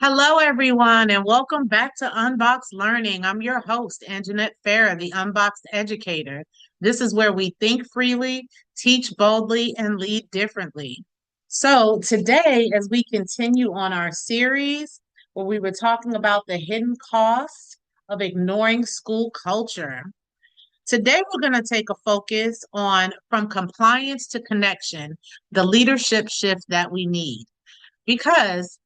Hello, everyone, and welcome back to Unboxed Learning. I'm your host, Anjanette Farrar, the Unboxed Educator. This is where we think freely, teach boldly, and lead differently. So, today, as we continue on our series where we were talking about the hidden costs of ignoring school culture, today we're going to take a focus on from compliance to connection, the leadership shift that we need. Because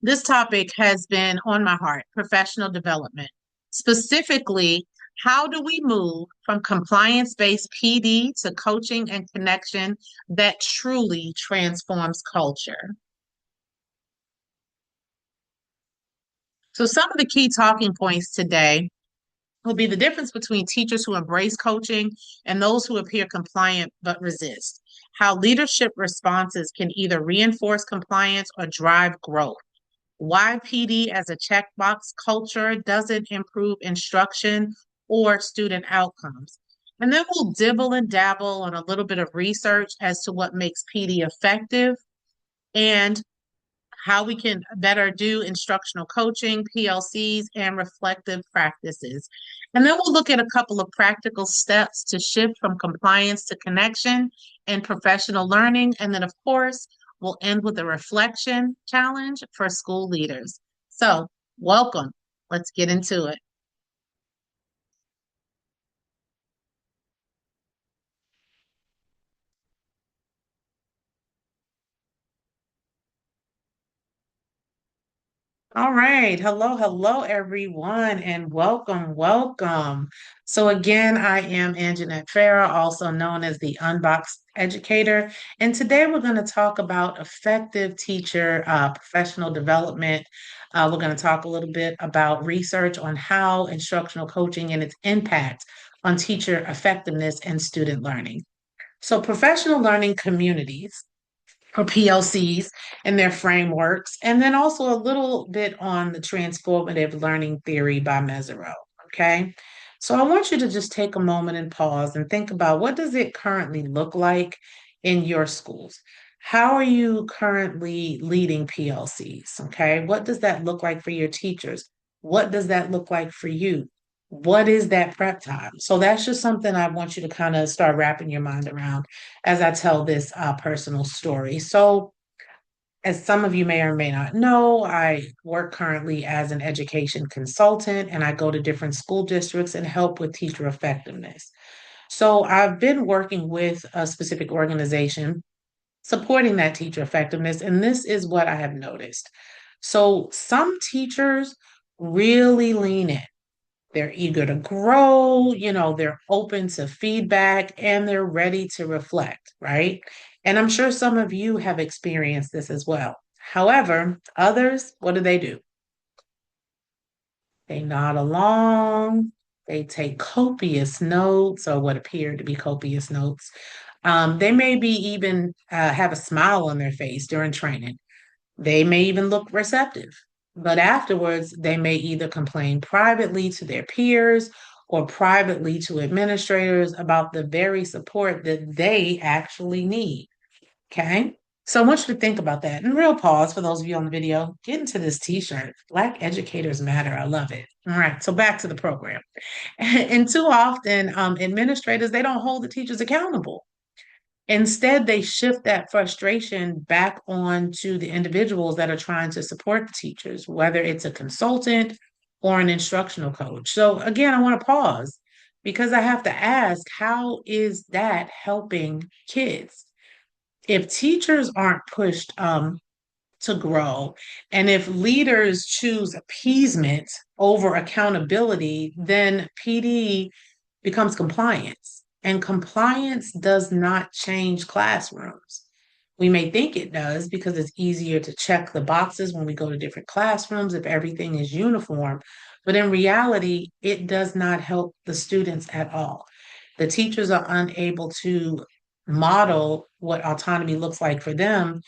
this topic has been on my heart, professional development. Specifically, how do we move from compliance-based PD to coaching and connection that truly transforms culture? So some of the key talking points today will be the difference between teachers who embrace coaching and those who appear compliant but resist. How leadership responses can either reinforce compliance or drive growth. Why PD as a checkbox culture doesn't improve instruction or student outcomes. And then we'll dibble and dabble on a little bit of research as to what makes PD effective and how we can better do instructional coaching, PLCs, and reflective practices. And then we'll look at a couple of practical steps to shift from compliance to connection and professional learning. And then, of course, we'll end with a reflection challenge for school leaders. So, welcome. Let's get into it. All right. Hello, everyone, and welcome. So, again, I am Anjanette Farrar, also known as the Unboxed Educator. And today we're going to talk about effective teacher professional development. We're going to talk a little bit about research on how instructional coaching and its impact on teacher effectiveness and student learning. So, professional learning communities or PLCs and their frameworks, and then also a little bit on the transformative learning theory by Mesereau. Okay. So I want you to just take a moment and pause and think about what does it currently look like in your schools? How are you currently leading PLCs? Okay. What does that look like for your teachers? What does that look like for you? What is that prep time? So that's just something I want you to kind of start wrapping your mind around as I tell this personal story. So, as some of you may or may not know, I work currently as an education consultant and I go to different school districts and help with teacher effectiveness. So, I've been working with a specific organization supporting that teacher effectiveness, and this is what I have noticed. So, some teachers really lean in. They're eager to grow, they're open to feedback and they're ready to reflect, right? And I'm sure some of you have experienced this as well. However, others, what do? They nod along, they take copious notes or what appear to be copious notes. They may be even have a smile on their face during training. They may even look receptive, but afterwards, they may either complain privately to their peers or privately to administrators about the very support that they actually need. Okay. So I want you to think about that. And real pause for those of you on the video, get into this t-shirt. Black educators matter. I love it. All right. So back to the program. And too often, administrators, they don't hold the teachers accountable. Instead, they shift that frustration back on to the individuals that are trying to support the teachers, whether it's a consultant or an instructional coach. So, again, I want to pause because I have to ask, how is that helping kids? If teachers aren't pushed to grow, and if leaders choose appeasement over accountability, then PD becomes compliance. And compliance does not change classrooms. We may think it does because it's easier to check the boxes when we go to different classrooms if everything is uniform. But in reality, it does not help the students at all. The teachers are unable to model what autonomy looks like for them,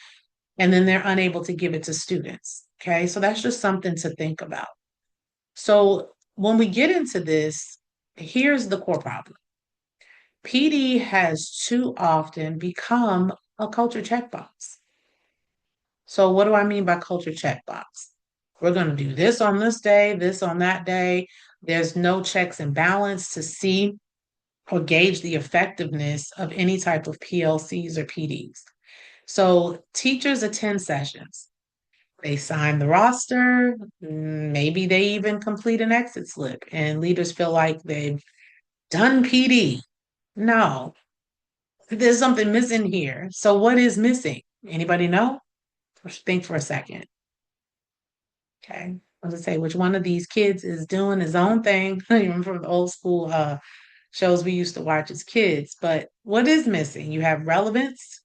and then they're unable to give it to students. Okay, so that's just something to think about. So when we get into this, here's the core problem. PD has too often become a culture checkbox. So what do I mean by culture checkbox? We're going to do this on this day, this on that day. There's no checks and balance to see or gauge the effectiveness of any type of PLCs or PDs. So teachers attend sessions. They sign the roster, maybe they even complete an exit slip, and leaders feel like they've done PD. No, there's something missing here. So what is missing? Anybody know? Think for a second. Okay. I was gonna say which one of these kids is doing his own thing. Even from the old school shows we used to watch as kids. But what is missing? You have relevance,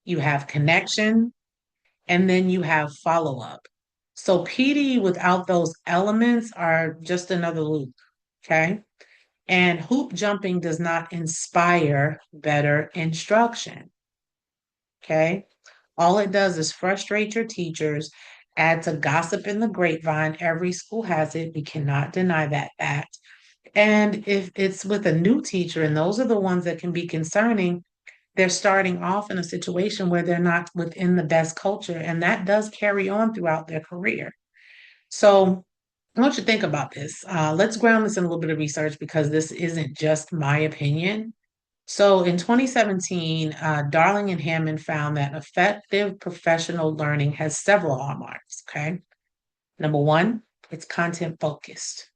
you have connection, and then you have follow-up. So PD without those elements are just another loop. Okay. And hoop jumping does not inspire better instruction. Okay. All it does is frustrate your teachers, add to gossip in the grapevine. Every school has it. We cannot deny that fact. And if it's with a new teacher, and those are the ones that can be concerning, they're starting off in a situation where they're not within the best culture, and that does carry on throughout their career. So I want you to think about this. Let's ground this in a little bit of research because this isn't just my opinion. So in 2017, Darling and Hammond found that effective professional learning has several hallmarks. Okay. Number one, it's content focused.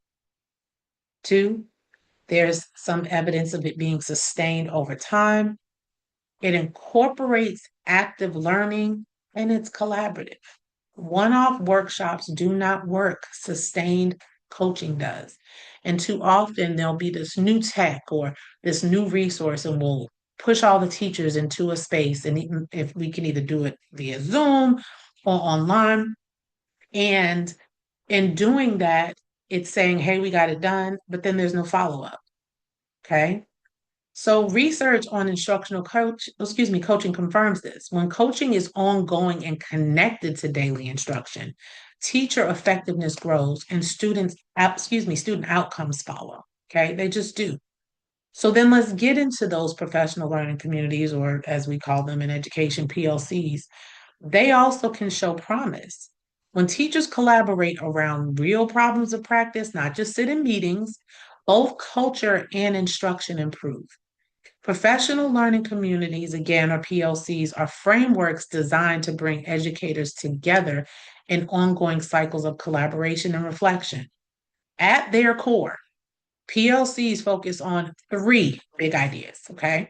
Two, there's some evidence of it being sustained over time. It incorporates active learning and it's collaborative. One-off workshops do not work, sustained coaching does. And too often there'll be this new tech or this new resource, and we'll push all the teachers into a space. And if we can either do it via Zoom or online. And in doing that, it's saying, hey, we got it done, but then there's no follow-up. Okay. So research on coaching confirms this. When coaching is ongoing and connected to daily instruction, teacher effectiveness grows and student outcomes follow. Okay, they just do. So then let's get into those professional learning communities, or as we call them in education, PLCs. They also can show promise. When teachers collaborate around real problems of practice, not just sit in meetings, both culture and instruction improve. Professional learning communities, again, or PLCs, are frameworks designed to bring educators together in ongoing cycles of collaboration and reflection. At their core, PLCs focus on three big ideas, okay?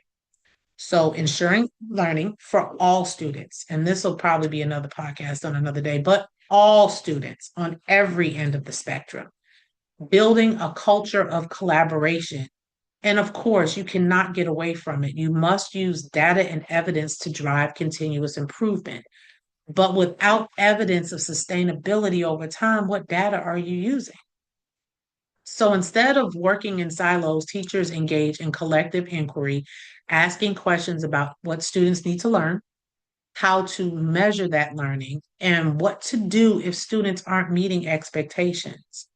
So, ensuring learning for all students, and this will probably be another podcast on another day, but all students on every end of the spectrum, building a culture of collaboration. And of course, you cannot get away from it. You must use data and evidence to drive continuous improvement. But without evidence of sustainability over time, what data are you using? So instead of working in silos, teachers engage in collective inquiry, asking questions about what students need to learn, how to measure that learning, and what to do if students aren't meeting expectations.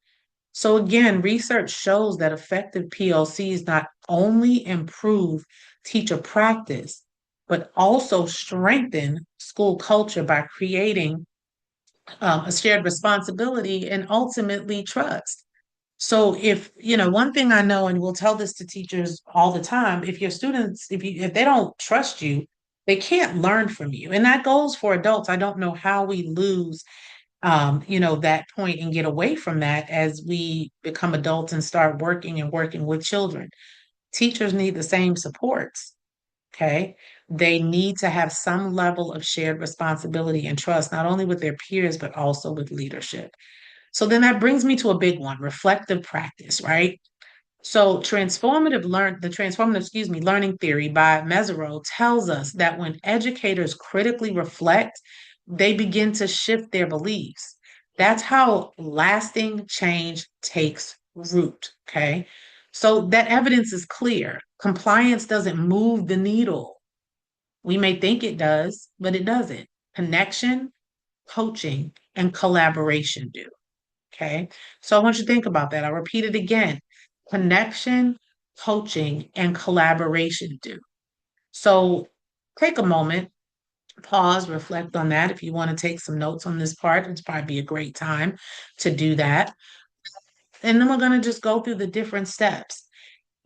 So again, research shows that effective PLCs not only improve teacher practice, but also strengthen school culture by creating a shared responsibility and ultimately trust. So one thing I know, and we'll tell this to teachers all the time, if your students, if they don't trust you, they can't learn from you. And that goes for adults. I don't know how we lose that point and get away from that as we become adults and start working and working with children. Teachers need the same supports. Okay. They need to have some level of shared responsibility and trust, not only with their peers, but also with leadership. So then that brings me to a big one, reflective practice, right? So learning theory by Mesereau tells us that when educators critically reflect, they begin to shift their beliefs. That's how lasting change takes root. Okay. So that evidence is clear. Compliance doesn't move the needle. We may think it does, but it doesn't. Connection, coaching, and collaboration do. Okay. So I want you to think about that. I'll repeat it again. Connection, coaching, and collaboration do. So take a moment Pause, reflect on that. If you want to take some notes on this part, it's probably be a great time to do that. And then we're going to just go through the different steps.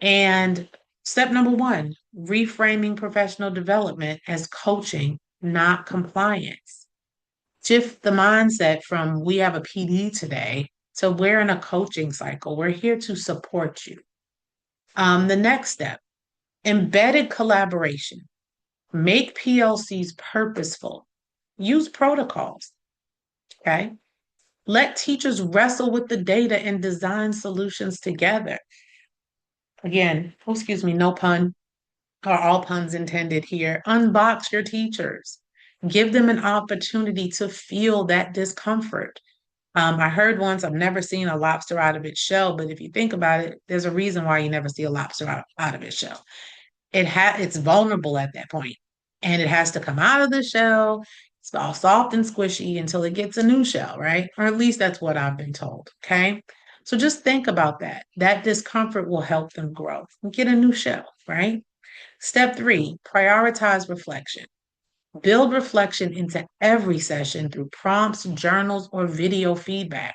And step number one, reframing professional development as coaching, not compliance. Shift the mindset from we have a PD today to we're in a coaching cycle. We're here to support you. The next step, embedded collaboration. Make PLCs purposeful. Use protocols. Okay. Let teachers wrestle with the data and design solutions together. Again, oh, excuse me, no pun or all puns intended here. Unbox your teachers. Give them an opportunity to feel that discomfort. I heard once, I've never seen a lobster out of its shell, but if you think about it, there's a reason why you never see a lobster out of its shell. It's vulnerable at that point, and it has to come out of the shell. It's all soft and squishy until it gets a new shell, right? Or at least that's what I've been told. Okay. So just think about that. That discomfort will help them grow and get a new shell, right? Step three, prioritize reflection. Build reflection into every session through prompts, journals, or video feedback.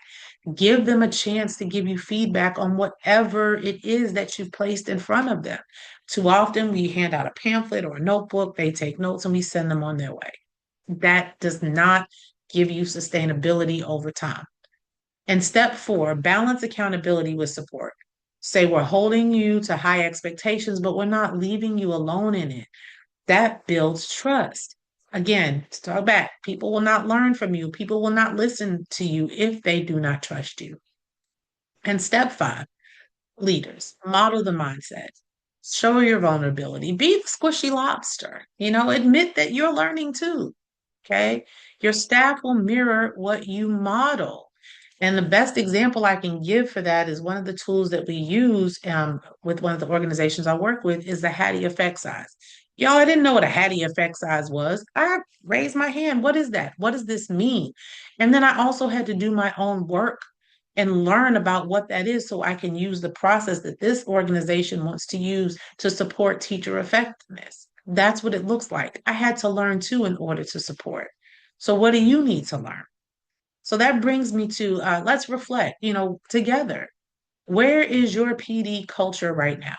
Give them a chance to give you feedback on whatever it is that you've placed in front of them. Too often, we hand out a pamphlet or a notebook, they take notes, and we send them on their way. That does not give you sustainability over time. And step four, balance accountability with support. Say we're holding you to high expectations, but we're not leaving you alone in it. That builds trust. Again, to talk back, people will not learn from you. People will not listen to you if they do not trust you. And step five, leaders, model the mindset. Show your vulnerability. Be the squishy lobster. Admit that you're learning too. Okay. Your staff will mirror what you model. And the best example I can give for that is one of the tools that we use with one of the organizations I work with is the Hattie effect size. Y'all, I didn't know what a Hattie effect size was. I raised my hand. What is that? What does this mean? And then I also had to do my own work and learn about what that is so I can use the process that this organization wants to use to support teacher effectiveness. That's what it looks like. I had to learn too in order to support. So, what do you need to learn? So that brings me to let's reflect, together. Where is your PD culture right now?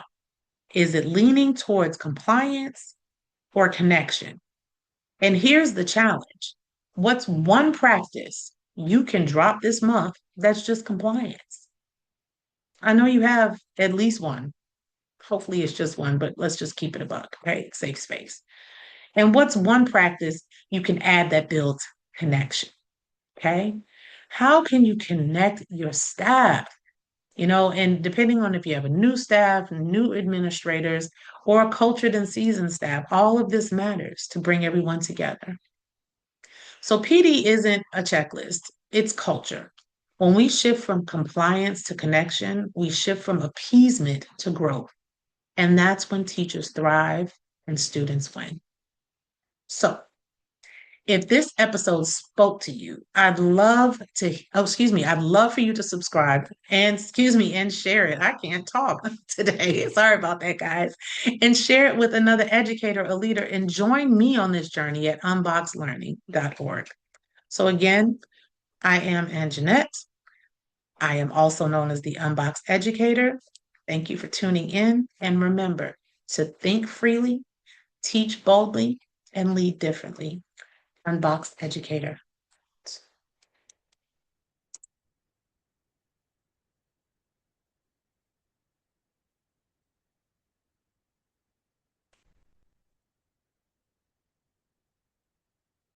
Is it leaning towards compliance or connection? And here's the challenge. What's one practice you can drop this month that's just compliance? I know you have at least one. Hopefully it's just one, but let's just keep it a buck, okay? Safe space. And what's one practice you can add that builds connection? Okay. How can you connect your staff? And depending on if you have a new staff, new administrators, or a cultured and seasoned staff, all of this matters to bring everyone together. So PD isn't a checklist, it's culture. When we shift from compliance to connection, we shift from appeasement to growth. And that's when teachers thrive and students win. So, if this episode spoke to you, I'd love for you to subscribe and share it. I can't talk today. Sorry about that, guys. And share it with another educator, a leader, and join me on this journey at unboxedlearning.org. So again, I am Anjanette. I am also known as the Unboxed Educator. Thank you for tuning in. And remember to think freely, teach boldly, and lead differently. Unboxed Educator.